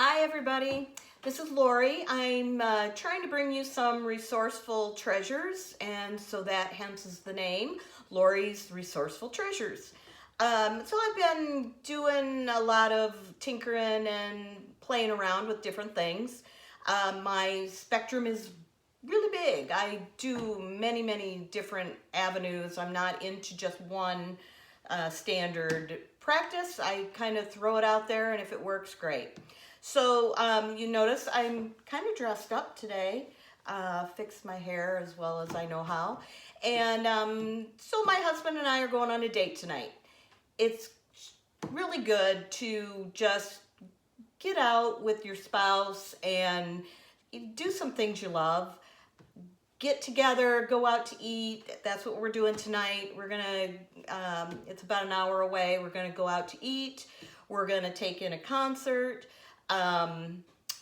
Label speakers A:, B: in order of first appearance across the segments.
A: Hi everybody, this is Lori. I'm trying to bring you some resourceful treasures, and so that hence is the name, Lori's Resourceful Treasures. So I've been doing a lot of tinkering and playing around with different things. My spectrum is really big. I do many different avenues. I'm not into just one standard practice. I kind of throw it out there, and if it works, great. So you notice I'm kind of dressed up today, fixed my hair as well as I know how. And so my husband and I are going on a date tonight. It's really good to just get out with your spouse and do some things you love. Get together, go out to eat. That's what we're doing tonight. We're gonna, it's about an hour away. We're gonna go out to eat. We're gonna take in a concert.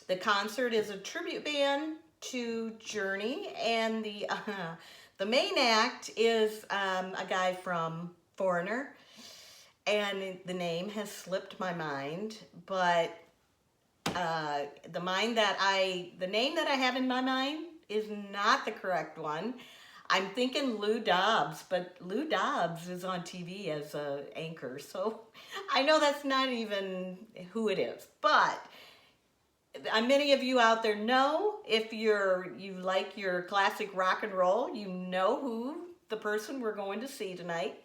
A: The concert is a tribute band to Journey, and the main act is a guy from Foreigner, and the name has slipped my mind, but the name that I have in my mind is not the correct one. I'm thinking Lou Dobbs, but Lou Dobbs is on TV as an anchor, so I know that's not even who it is. But many of you out there know, if you like your classic rock and roll, you know who the person we're going to see tonight.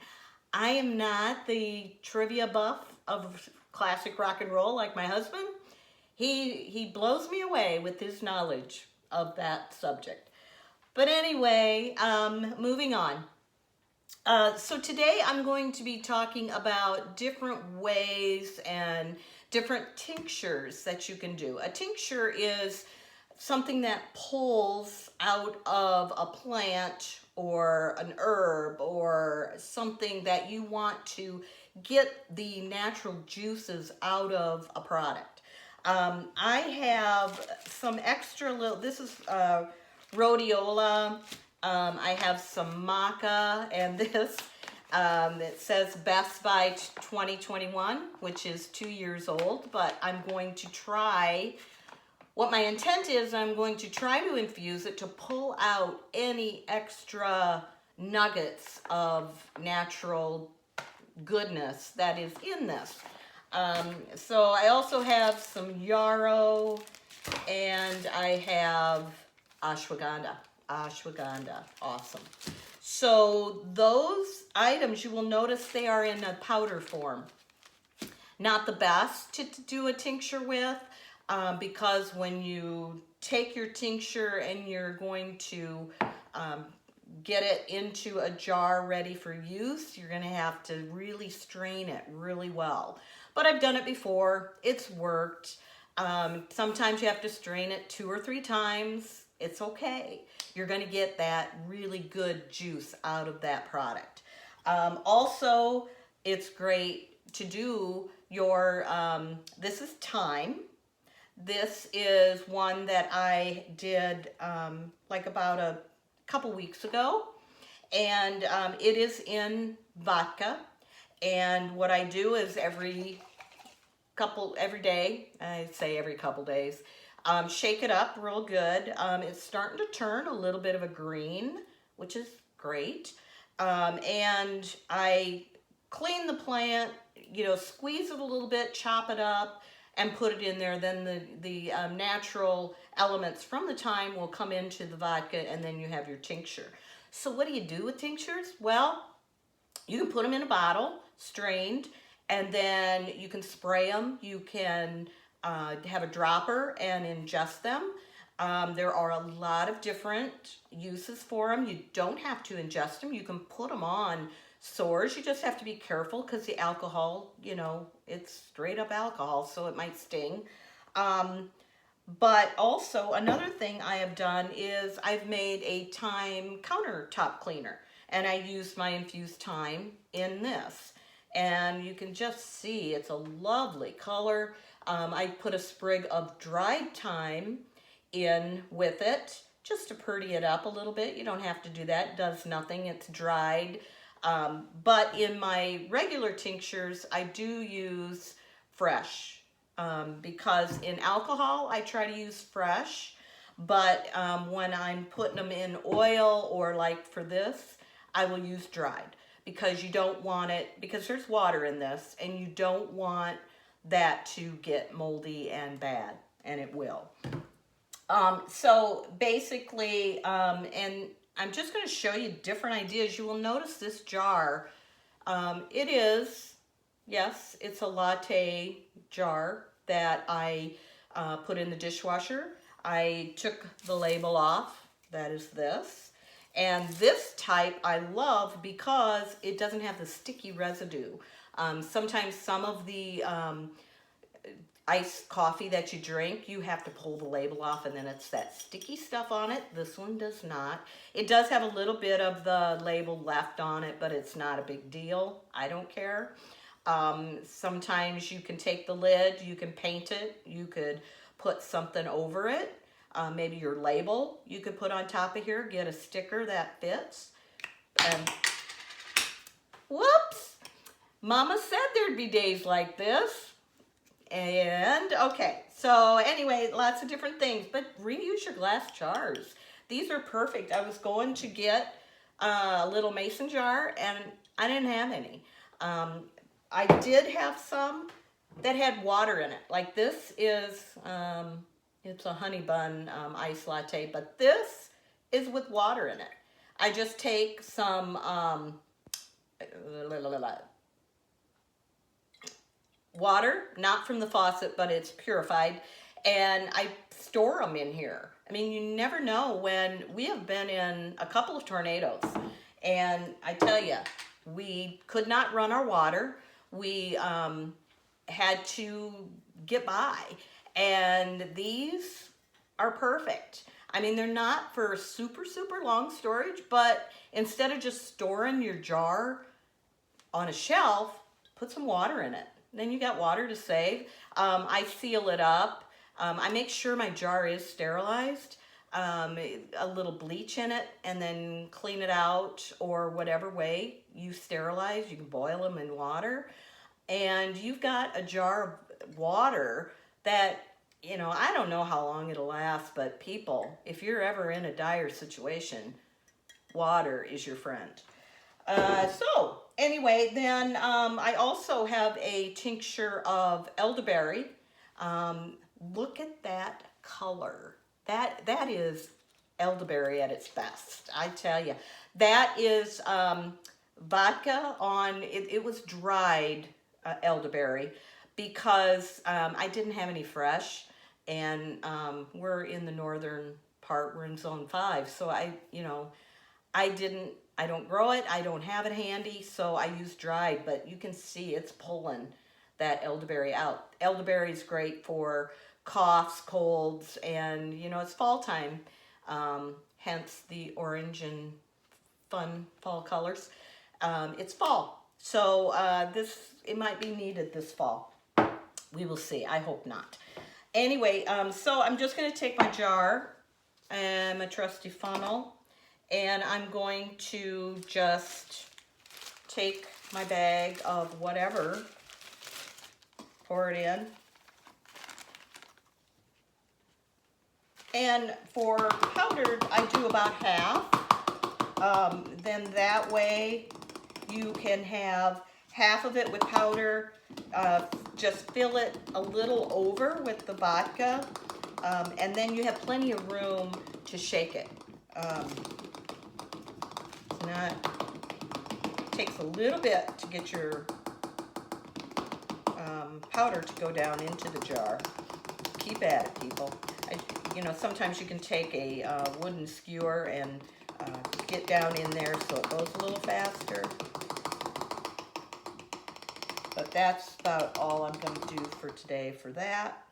A: I am not the trivia buff of classic rock and roll like my husband. He blows me away with his knowledge of that subject. But anyway, moving on. So today I'm going to be talking about different ways and different tinctures that you can do. A tincture is something that pulls out of a plant or an herb or something that you want to get the natural juices out of a product. I have some extra little, this is rhodiola. I have some maca, and this, it says best by 2021, which is 2 years old, but I'm going to try, what my intent is, I'm going to try to infuse it to pull out any extra nuggets of natural goodness that is in this. So I also have some yarrow, and I have ashwagandha. Awesome. So those items, you will notice they are in a powder form. Not the best to do a tincture with, because when you take your tincture and you're going to get it into a jar ready for use, you're going to have to really strain it really well. But I've done it before. It's worked. Sometimes you have to strain it 2 or 3 times. It's okay. You're going to get that really good juice out of that product. Also, it's great to do your, this is thyme. This is one that I did like about a couple weeks ago, and it is in vodka. And what I do is every day, I say every couple days, shake it up real good. It's starting to turn a little bit of a green, which is great. And I clean the plant, squeeze it a little bit, chop it up, and put it in there. Then the natural elements from the thyme will come into the vodka, and then you have your tincture. So what do you do with tinctures? Well, you can put them in a bottle, strained, and then you can spray them. You can have a dropper and ingest them. There are a lot of different uses for them. You don't have to ingest them. You can put them on sores. You just have to be careful because the alcohol, it's straight up alcohol, so it might sting. But also another thing I have done is I've made a thyme countertop cleaner, and I use my infused thyme in this. And you can just see it's a lovely color. I put a sprig of dried thyme in with it just to pretty it up a little bit. You don't have to do that. It does nothing. It's dried. But in my regular tinctures, I do use fresh because in alcohol, I try to use fresh, but when I'm putting them in oil or like for this, I will use dried because you don't want it, because there's water in this and you don't want that to get moldy and bad, and it will. So basically, and I'm just going to show you different ideas. You will notice this jar. It is, yes, it's a latte jar that I put in the dishwasher. I took the label off. That is this. And this type I love because it doesn't have the sticky residue. Sometimes some of the iced coffee that you drink, you have to pull the label off and then it's that sticky stuff on it. This one does not. It does have a little bit of the label left on it, but it's not a big deal. I don't care. Sometimes you can take the lid, you can paint it, you could put something over it. Maybe your label you could put on top of here, get a sticker that fits. And whoops! Mama said there'd be days like this. And okay, so anyway, lots of different things, but reuse your glass jars. These are perfect. I was going to get a little mason jar and I didn't have any. I did have some that had water in it. Like this is, it's a honey bun iced latte, but this is with water in it. I just take some water, not from the faucet, but it's purified, and I store them in here. I mean, you never know when we have been in a couple of tornadoes, and I tell you, we could not run our water. We had to get by, and these are perfect. I mean, they're not for super, super long storage, but instead of just storing your jar on a shelf, put some water in it. Then you got water to save. I seal it up. I make sure my jar is sterilized. A little bleach in it, and then clean it out, or whatever way you sterilize. You can boil them in water. And you've got a jar of water that, you know, I don't know how long it'll last, but people, if you're ever in a dire situation, water is your friend. So anyway, then I also have a tincture of elderberry. Look at that color. That is elderberry at its best, I tell you. That is vodka on, it was dried elderberry because I didn't have any fresh, and we're in the northern part, we're in zone 5, so I don't grow it, I don't have it handy, so I use dried, but you can see it's pulling that elderberry out. Elderberry is great for coughs, colds, and you know, it's fall time, hence the orange and fun fall colors. It's fall, so it might be needed this fall. We will see. I hope not. Anyway, so I'm just going to take my jar and my trusty funnel, and I'm going to just take my bag of whatever, pour it in. And for powdered, I do about half. Then that way you can have half of it with powder. Just fill it a little over with the vodka. And then you have plenty of room to shake it. It takes a little bit to get your powder to go down into the jar. Keep at it, people. Sometimes you can take a wooden skewer and get down in there so it goes a little faster. But that's about all I'm going to do for today for that.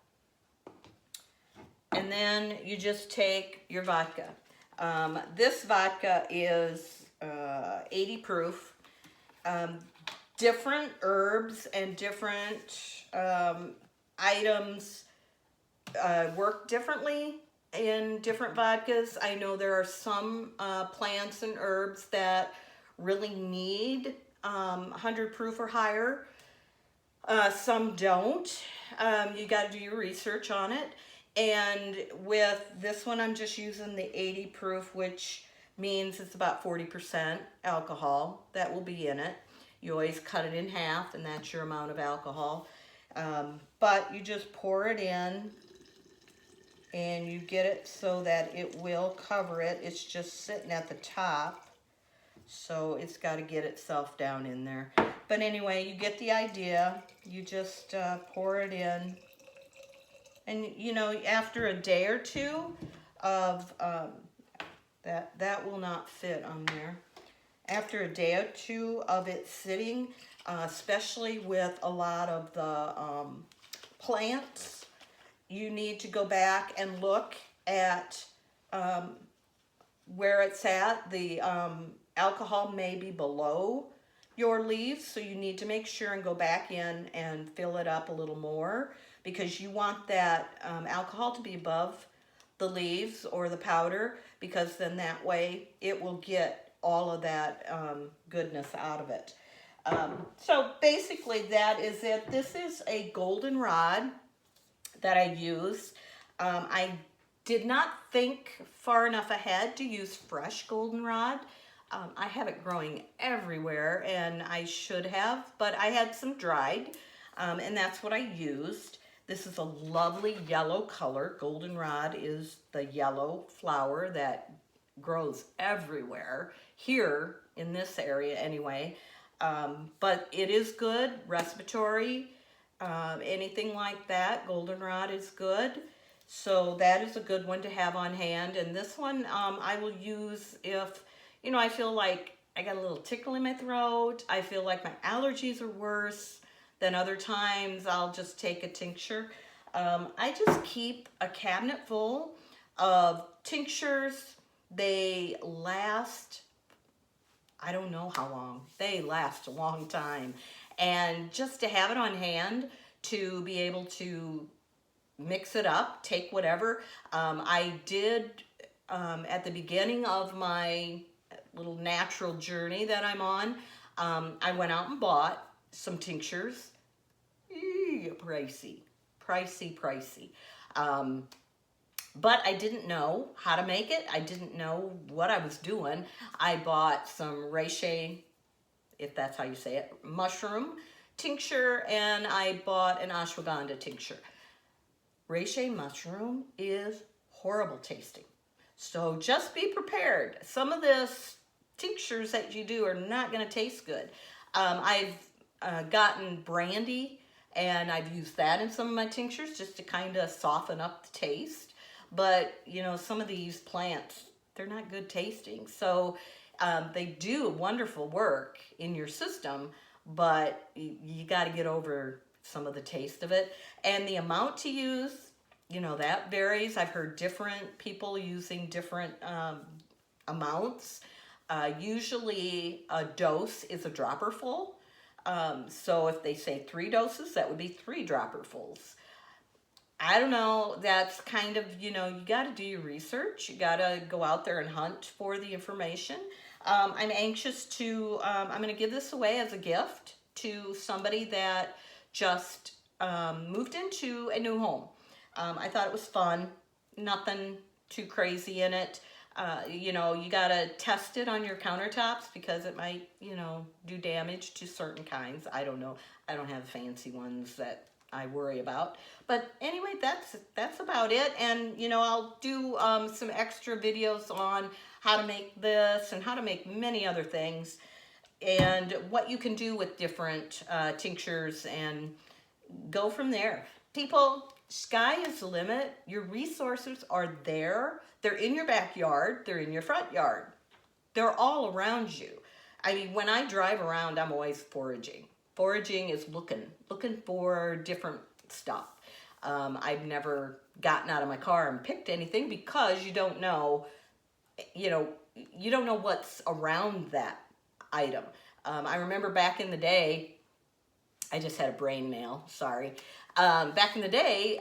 A: And then you just take your vodka. This vodka is 80 proof. Different herbs and different items work differently in different vodkas. I know there are some plants and herbs that really need 100 proof or higher. Some don't. You got to do your research on it. And with this one, I'm just using the 80 proof, which means it's about 40% alcohol that will be in it. You always cut it in half, and that's your amount of alcohol. But you just pour it in, and you get it so that it will cover it. It's just sitting at the top, so it's got to get itself down in there. But anyway, you get the idea. You just pour it in. And you know, after a day or two of that will not fit on there. After a day or two of it sitting, especially with a lot of the plants, you need to go back and look at where it's at. The alcohol may be below your leaves, so you need to make sure and go back in and fill it up a little more, because you want that alcohol to be above the leaves or the powder, because then that way it will get all of that goodness out of it. So basically that is it. This is a goldenrod that I use. I did not think far enough ahead to use fresh goldenrod. I have it growing everywhere, and I should have, but I had some dried, and that's what I used. This is a lovely yellow color. Goldenrod is the yellow flower that grows everywhere, here in this area anyway. But it is good, respiratory, anything like that. Goldenrod is good. So that is a good one to have on hand. And this one I will use if, you know, I feel like I got a little tickle in my throat. I feel like my allergies are worse. Then other times I'll just take a tincture. I just keep a cabinet full of tinctures. They last, I don't know how long. They last a long time. And just to have it on hand to be able to mix it up, take whatever. I did, at the beginning of my little natural journey that I'm on, I went out and bought some tinctures. Pricey. But I didn't know how to make it. I didn't know what I was doing. I bought some reishi, if that's how you say it, mushroom tincture, and I bought an ashwagandha tincture. Reishi mushroom is horrible tasting. So just be prepared. Some of this tinctures that you do are not going to taste good. I've gotten brandy, and I've used that in some of my tinctures just to kind of soften up the taste. But, you know, some of these plants, they're not good tasting. So they do wonderful work in your system, but you got to get over some of the taste of it. And the amount to use, you know, that varies. I've heard different people using different amounts. Usually a dose is a dropper full. So if they say 3 doses, that would be 3 dropper fulls. I don't know, that's kind of, you know, you got to do your research. You got to go out there and hunt for the information. I'm anxious to, I'm going to give this away as a gift to somebody that just moved into a new home. I thought it was fun, nothing too crazy in it. You know, you got to test it on your countertops because it might, you know, do damage to certain kinds. I don't know. I don't have fancy ones that I worry about. But anyway, that's about it. And, you know, I'll do some extra videos on how to make this and how to make many other things and what you can do with different tinctures and go from there. People, sky is the limit. Your resources are there. They're in your backyard. They're in your front yard. They're all around you. I mean, when I drive around, I'm always foraging. Foraging is looking for different stuff. I've never gotten out of my car and picked anything because you don't know, you don't know what's around that item. I remember back in the day, I just had a brain mail, sorry. Back in the day,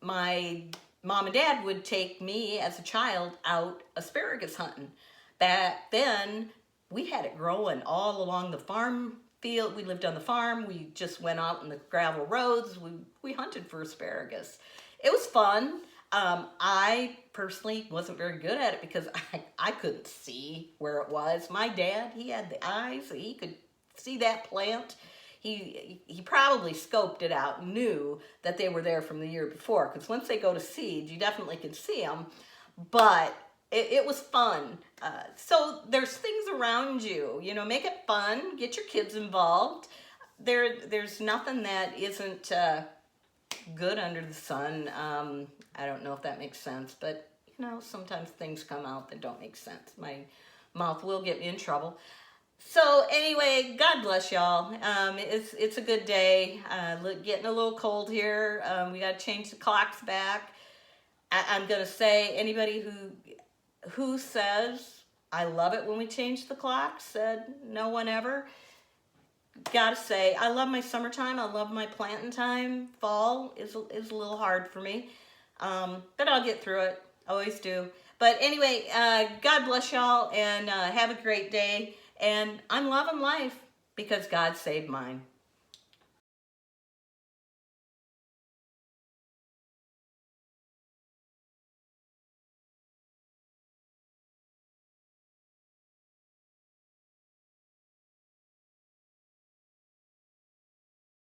A: my mom and dad would take me as a child out asparagus hunting. Back then, we had it growing all along the farm field. We lived on the farm. We just went out in the gravel roads. We hunted for asparagus. It was fun. I personally wasn't very good at it because I couldn't see where it was. My dad, he had the eyes. He could see that plant. He probably scoped it out, knew that they were there from the year before, because once they go to seed, you definitely can see them. But it was fun. So there's things around you, you know, make it fun, get your kids involved. There's nothing that isn't good under the sun. I don't know if that makes sense, but you know, sometimes things come out that don't make sense. My mouth will get me in trouble. So anyway, God bless y'all. It's a good day. Getting a little cold here. We got to change the clocks back. I'm gonna say anybody who says I love it when we change the clocks, said no one ever. Gotta say, I love my summertime. I love my planting time. Fall is a little hard for me, but I'll get through it. Always do. But anyway, God bless y'all, and have a great day. And I'm loving life because God saved mine.